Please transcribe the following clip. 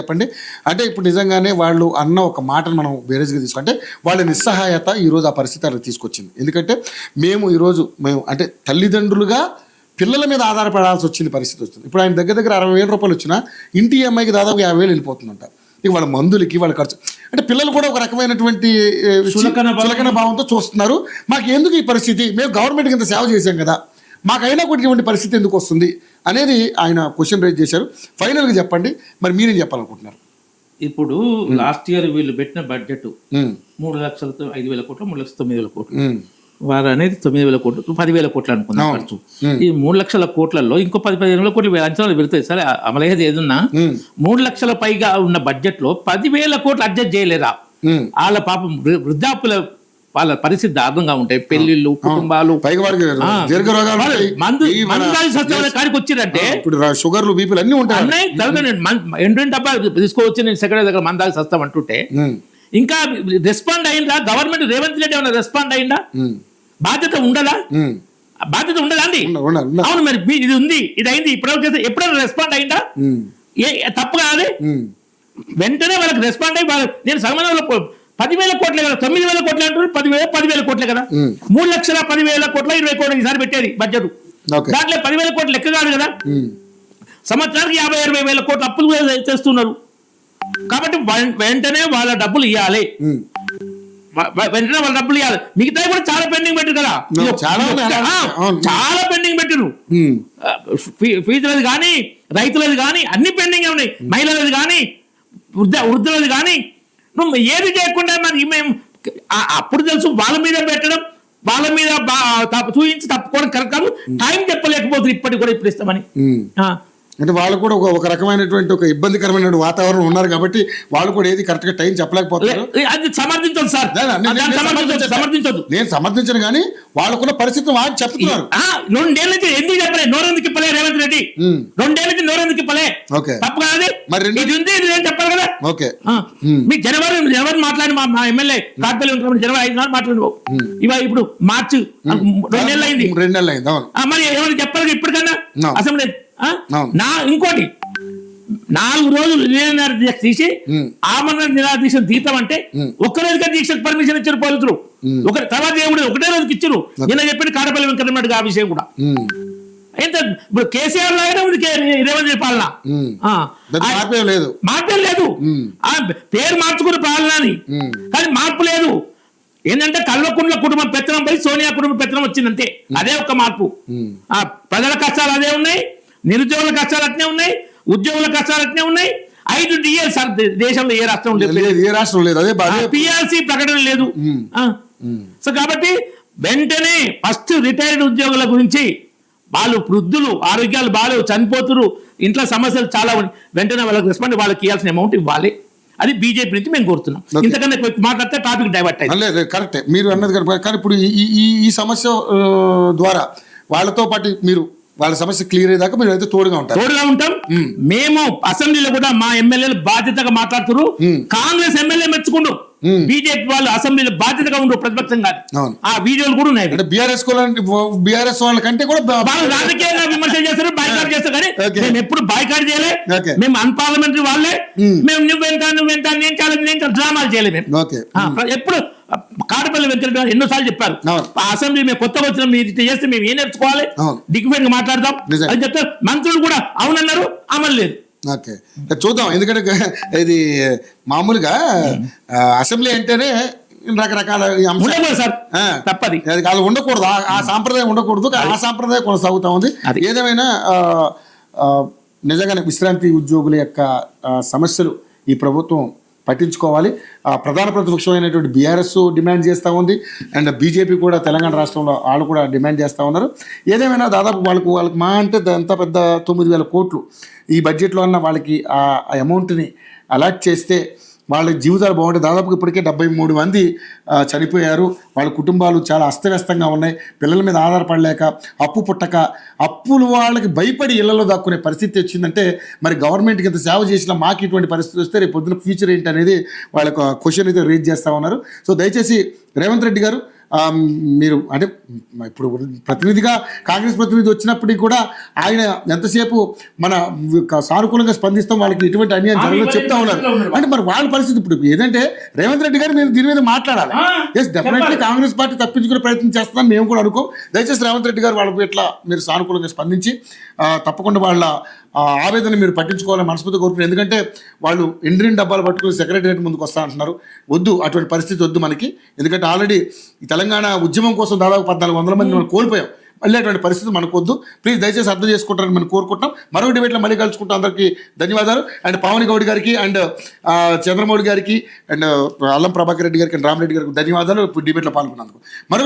చెప్పండి. అంటే ఇప్పుడు నిజంగానే వాళ్ళు అన్న ఒక మాటను మనం బేరేజ్గా తీసుకుంటే వాళ్ళ నిస్సహాయత ఈరోజు ఆ పరిస్థితి అలా తీసుకొచ్చింది. ఎందుకంటే మేము అంటే తల్లిదండ్రులుగా పిల్లల మీద ఆధారపడాల్సి వచ్చింది పరిస్థితి వస్తుంది. ఇప్పుడు ఆయన దగ్గర 60,000 రూపాయలు వచ్చినా ఇంటి ఈఎంఐకి దాదాపు 50,000 వెళ్ళిపోతుందంట. ఇక వాళ్ళ మందులకి వాళ్ళ ఖర్చు అంటే పిల్లలు కూడా ఒక రకమైనటువంటి చులకన భావంతో చూస్తున్నారు. మాకు ఎందుకు ఈ పరిస్థితి, మేము గవర్నమెంట్కి ఇంత సేవ చేశాం కదా, మాకైనా కూడా ఇటువంటి పరిస్థితి ఎందుకు వస్తుంది అనేది ఆయన క్వశ్చన్ రైజ్ చేశారు. ఫైనల్గా చెప్పండి, మరి మీరేం చెప్పాలనుకుంటున్నారు? ఇప్పుడు లాస్ట్ ఇయర్ వీళ్ళు పెట్టిన బడ్జెట్ 3,05,000 కోట్లు, 3,09,000 కోట్లు. వారు అనేది 9,000 కోట్లు, 10,000 కోట్లు అనుకున్నాం ఖర్చు. ఈ 3 లక్షల కోట్లలో ఇంకో 10,000 కోట్లు అంచనాలు పెడతాయి. సరే అమలయ్యేది ఏదన్నా 3 లక్షల పైగా ఉన్న బడ్జెట్ లో 10,000 కోట్లు అడ్జస్ట్ చేయలేరా? వాళ్ళ పాపం వృద్ధాపుల వాళ్ళ పరిస్థితి దారుణంగా ఉంటాయి. పెళ్లిళ్ళు, కుటుంబాలు, కాడికి వచ్చిందంటే షుగర్లు, బీపీలు అన్ని ఉంటాయి. ఎండు డబ్బా తీసుకోవచ్చు, నేను సెక్రటరీ దగ్గర మందాలు సస్తాం అంటుంటే ఇంకా రెస్పాండ్ అయిందా గవర్నమెంట్? రేవంత్ రెడ్డి ఏమన్నా రెస్పాండ్ అయిందా? బాధ్యత ఉండదా? బాధ్యత ఉండదా అండి? అవును, మరి ఇది ఉంది, ఇది అయింది, ఎప్పుడైనా రెస్పాండ్ అయిందా? తప్పు కాదు. వెంటనే వాళ్ళకి రెస్పాండ్ అయ్యి నేను సగమనంలో 10,000 కోట్లే కదా, 9,000 కోట్లు అంటారు, 10,000 కోట్లే కదా. 3,10,000 కోట్ల 20 కోట్లు ఈసారి పెట్టేది బడ్జెట్. దాంట్లో 10,000 కోట్లు లెక్క కాదు కదా. సంవత్సరానికి 50,000-60,000 కోట్లు అప్పులు చేస్తున్నారు. కాబట్టి వెంటనే వాళ్ళ డబ్బులు ఇవ్వాలి, మిగతా కూడా చాలా పెండింగ్ పెట్టారు కదా, చాలా పెండింగ్ పెట్టారు. ఫీజులది కానీ, రైతులది కానీ అన్ని పెండింగ్ ఉన్నాయి. మహిళలది కానీ, వృద్ధులది కానీ నువ్వు ఏది చేయకుండా మేము అప్పుడు తెలుసు వాళ్ళ మీద పెట్టడం, వాళ్ళ మీద చూపించి తప్పుకోవడం కరెక్ట్ కాదు. టైం చెప్పలేకపోతుంది ఇప్పటికి కూడా, ఇప్పుడు ఇస్తామని. అంటే వాళ్ళు కూడా ఒక రకమైనటువంటి ఒక ఇబ్బందికరమైన వాతావరణం ఉన్నారు కాబట్టి వాళ్ళు కూడా ఏది కరెక్ట్ గా టైం చెప్పలేకపోతున్నారు. అది సమర్థించదు సార్, సమర్థించదు. నేను సమర్థించను కానీ వాళ్ళకున్న పరిస్థితి వాళ్ళు చెప్తున్నారు. 2 ఏళ్ళ నుంచి ఎందుకు చెప్పలే? నోరెందుకు ఇప్పలే రేవంత్ రెడ్డి? 2 ఏళ్ళ నుంచి నోరెందుకు ఇప్పలే? తప్పు కాదు, ఇది ఉంది, ఇది ఏం చెప్పాలి కదా. మీకు జనవరి మాట్లాడి మా ఎమ్మెల్యే కాట్పల్లి ఉంటాం, జనవరి 5 నాడు మాట్లాడు. ఇప్పుడు మార్చి 2 నెలలు అయింది. మరి ఏమైనా చెప్పాలి ఇప్పటికన్నా అసెంబ్లీ? ఇంకోటి 4 రోజులు నిరాహార దీక్ష తీసి ఆమరణ నిరాహార దీక్ష తీతామంటే ఒక్కరోజుగా దీక్షకు పర్మిషన్ ఇచ్చారు పోలీసులు. తర్వాత దేవుడు ఒకటే రోజుకి ఇచ్చారు. నిన్న చెప్పిన కాడపల్లి వెంకటరెడ్డి ఆ విషయం కూడా. ఇప్పుడు కేసీఆర్ లాగానే ఉంది రేవంత్ రెడ్డి పాలన. మార్పే లేదు, పేరు మార్చుకున్న పాలన అని, కానీ మార్పు లేదు. ఏంటంటే కల్వకుంట్ల కుటుంబం పెత్తనం పోయి సోనియా కుటుంబం పెత్తనం వచ్చిందంతే. అదే ఒక మార్పు. ప్రజల కష్టాలు అదే ఉన్నాయి, నిరుద్యోగుల కష్టాలు అట్నే ఉన్నాయి, ఉద్యోగుల కష్టాలు అట్నే ఉన్నాయి. 5 years దేశంలో ఏ రాష్ట్రం లేదు, పిఆర్సీ ప్రకటన లేదు. సో కాబట్టి వెంటనే ఫస్ట్ రిటైర్డ్ ఉద్యోగుల గురించి, వాళ్ళు వృద్ధులు ఆరోగ్యాలు బాగాలేవు, చనిపోతున్నారు, ఇంట్లో సమస్యలు చాలా ఉన్నాయి, వెంటనే వాళ్ళకి రెస్పాండ్, వాళ్ళకి ఇవ్వాల్సిన అమౌంట్ ఇవ్వాలి. అది బీజేపీ నుంచి మేము కోరుతున్నాం. ఇంతకన్నా మాట్లాడితే టాపిక్ డైవర్ట్ అయ్యింది. కరెక్టే మీరు అన్నది కరెక్ట్. కానీ ఇప్పుడు ఈ సమస్య ద్వారా వాళ్ళతో పాటు మీరు వాళ్ళ సమస్య క్లియర్ అయ్యేదాకా మీరు అయితే తోడుగా ఉంటాం. మేము అసెంబ్లీలో కూడా మా ఎమ్మెల్యేలు బాధ్యతగా మాట్లాడుతున్నారు. కాంగ్రెస్ ఎమ్మెల్యే మెచ్చుకుంటూ బీజేపీ వాళ్ళు అసెంబ్లీలో బాధ్యతగా ఉండరు, ప్రతిపక్షం కాదు. ఆ వీడియోలు కూడా ఉన్నాయి. బీఆర్ఎస్ వాళ్ళ కంటే కూడా రాజకీయంగా విమర్శ చేస్తారు, బాయ్కాట్ చేస్తారు. కానీ మేము ఎప్పుడు బాయ్కాట్ చేయలే. మేము అన్పార్లమెంటరీ వాళ్ళే. మేము నువ్వెంత నేను చాలా డ్రామాలు చేయలే. మేము ఎప్పుడు కాడపల్లి వెంకటరెడ్డి ఎన్నోసార్లు చెప్పారు, ఆ అసెంబ్లీ మేము కొత్తగా వచ్చిన మీరు చేస్తే మేము ఏం నేర్చుకోవాలి, డిగ్నిఫైడ్ గా మాట్లాడతాం అని చెప్తారు. మంత్రులు కూడా అవునన్నారు, అమలు లేదు. ఓకే, చూద్దాం. ఎందుకంటే ఇది మామూలుగా అసెంబ్లీ అంటేనే రకరకాల అంశాలు సార్, తప్పది, అది ఉండకూడదు, ఆ సాంప్రదాయం ఉండకూడదు. ఆ సాంప్రదాయం కొనసాగుతా ఉంది. ఏదేమైనా నిజంగానే విశ్రాంతి ఉద్యోగుల యొక్క సమస్యలు ఈ ప్రభుత్వం పట్టించుకోవాలి. ప్రధాన ప్రతిపక్షమైనటువంటి బీఆర్ఎస్ డిమాండ్ చేస్తూ ఉంది, అండ్ బీజేపీ కూడా తెలంగాణ రాష్ట్రంలో వాళ్ళు కూడా డిమాండ్ చేస్తూ ఉన్నారు. ఏదేమైనా దాదాపు వాళ్ళకి మా అంటే అంత పెద్ద 9,000 కోట్లు ఈ బడ్జెట్లో అన్న వాళ్ళకి ఆ అమౌంట్ని అలాట్ చేస్తే వాళ్ళ జీవితాలు బాగుంటాయి. దాదాపు ఇప్పటికే 73 మంది చనిపోయారు. వాళ్ళ కుటుంబాలు చాలా అస్తవ్యస్తంగా ఉన్నాయి. పిల్లల మీద ఆధారపడలేక, అప్పు పుట్టక, అప్పులు వాళ్ళకి భయపడి ఇళ్లలో దాక్కునే పరిస్థితి వచ్చిందంటే మరి గవర్నమెంట్కి ఇంత సేవ చేసిన మాకు ఇటువంటి పరిస్థితి వస్తే రేపు పొద్దున ఫ్యూచర్ ఏంటి అనేది వాళ్ళ క్వశ్చన్ అయితే రేజ్ చేస్తూ ఉన్నారు. సో దయచేసి రేవంత్ రెడ్డి గారు మీరు అంటే ఇప్పుడు ప్రతినిధిగా కాంగ్రెస్ ప్రతినిధి వచ్చినప్పటికీ కూడా ఆయన ఎంతసేపు మన సానుకూలంగా స్పందిస్తాం, వాళ్ళకి ఎటువంటి అన్యాయం జరగదు చెప్తా ఉన్నారు. అంటే మరి వాళ్ళ పరిస్థితి ఇప్పుడు ఏదంటే రేవంత్ రెడ్డి గారు మీరు దీని మీద మాట్లాడాలి. ఎస్ డెఫినెట్లీ కాంగ్రెస్ పార్టీ తప్పించుకునే ప్రయత్నం చేస్తుందని మేము కూడా అనుకోం. దయచేసి రేవంత్ రెడ్డి గారు వాళ్ళ ఇట్లా మీరు సానుకూలంగా స్పందించి తప్పకుండా వాళ్ళ ఆవేదన మీరు పట్టించుకోవాలని మనస్ఫూర్తిగా కోరుకున్నారు. ఎందుకంటే వాళ్ళు ఇండ్రిన్ డబ్బాలు పట్టుకుని సెక్రటరియట్ ముందుకు వస్తా అంటున్నారు. వద్దు, అటువంటి పరిస్థితి వద్దు మనకి. ఎందుకంటే ఆల్రెడీ ఈ తెలంగాణ ఉద్యమం కోసం దాదాపు 1400 మంది మనం కోల్పోయాం. మళ్ళీ అటువంటి పరిస్థితి మనకు వద్దు. ప్లీజ్ దయచేసి అర్థం చేసుకుంటారని మనం కోరుకుంటున్నాం. మరో డిబేట్లో మళ్ళీ కలుసుకుంటాం. అందరికీ ధన్యవాదాలు. అండ్ పవన్ గౌడ్ గారికి అండ్ చంద్రమౌళి గారికి అండ్ అల్లం ప్రభాకర్ రెడ్డి గారికి అండ్ రామరెడ్డి గారికి ధన్యవాదాలు ఇప్పుడు డిబేట్లో పాల్గొన్నందుకు. మరో